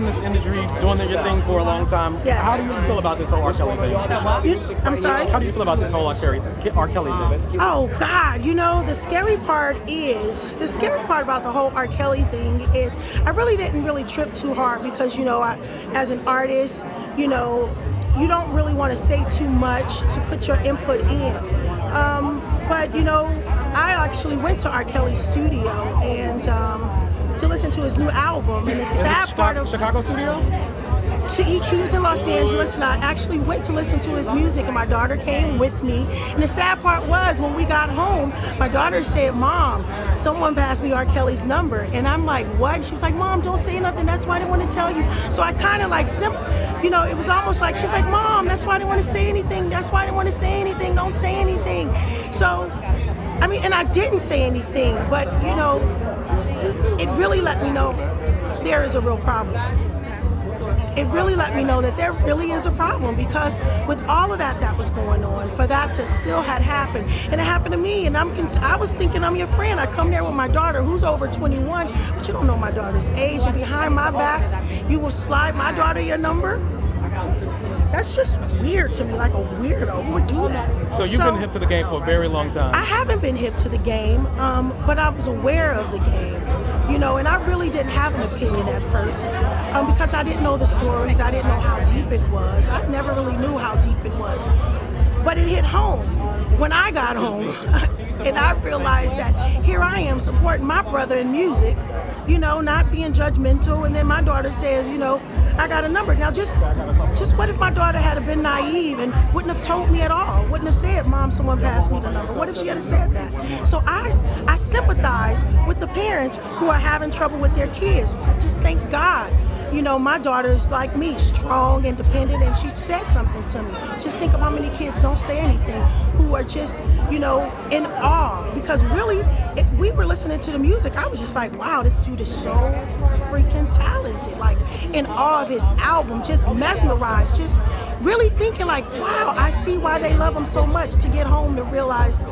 in this industry, doing your thing for a long time. Yes. How do you feel about this whole R. Kelly thing? I'm sorry? How do you feel about this whole R. Kelly thing? Oh God, the scary part about the whole R. Kelly thing is I really didn't trip too hard because, as an artist, you don't really want to say too much to put your input in. But, I actually went to R. Kelly's studio and to listen to his new album. And the sad part of Chicago studio? He was in Los Angeles, and I actually went to listen to his music, and my daughter came with me. And the sad part was, when we got home, my daughter said, "Mom, someone passed me R. Kelly's number." And I'm like, "What?" She was like, "Mom, don't say nothing. That's why I didn't want to tell you." So I kind of it was almost like, she's like, "Mom, that's why I didn't want to say anything. That's why I didn't want to say anything. Don't say anything." So, and I didn't say anything, but, it really let me know there is a real problem. It really let me know that there really is a problem, because with all of that was going on, for that to still had happened, and it happened to me, and I was thinking I'm your friend. I come there with my daughter who's over 21, but you don't know my daughter's age, and behind my back, you will slide my daughter your number? That's just weird to me, like a weirdo. Who would do that? So you've been hip to the game for a very long time. I haven't been hip to the game, but I was aware of the game. And I really didn't have an opinion at first because I didn't know the stories. I didn't know how deep it was. I never really knew how deep it was. But it hit home when I got home, and I realized that here I am supporting my brother in music, not being judgmental. And then my daughter says, I got a number. Now, just what if my daughter had been naive and wouldn't have told me at all? Wouldn't have said, "Mom, someone passed me the number." What if she had said that? So I sympathize with the parents who are having trouble with their kids. But just thank God, my daughter's like me, strong, independent, and she said something to me. Just think of how many kids don't say anything, who are just, in awe. Because really, we were listening to the music. I was just like, wow, this dude is so freaking talented. Like, in awe of his album, just mesmerized, just really thinking like, wow, I see why they love him so much, to get home to realize,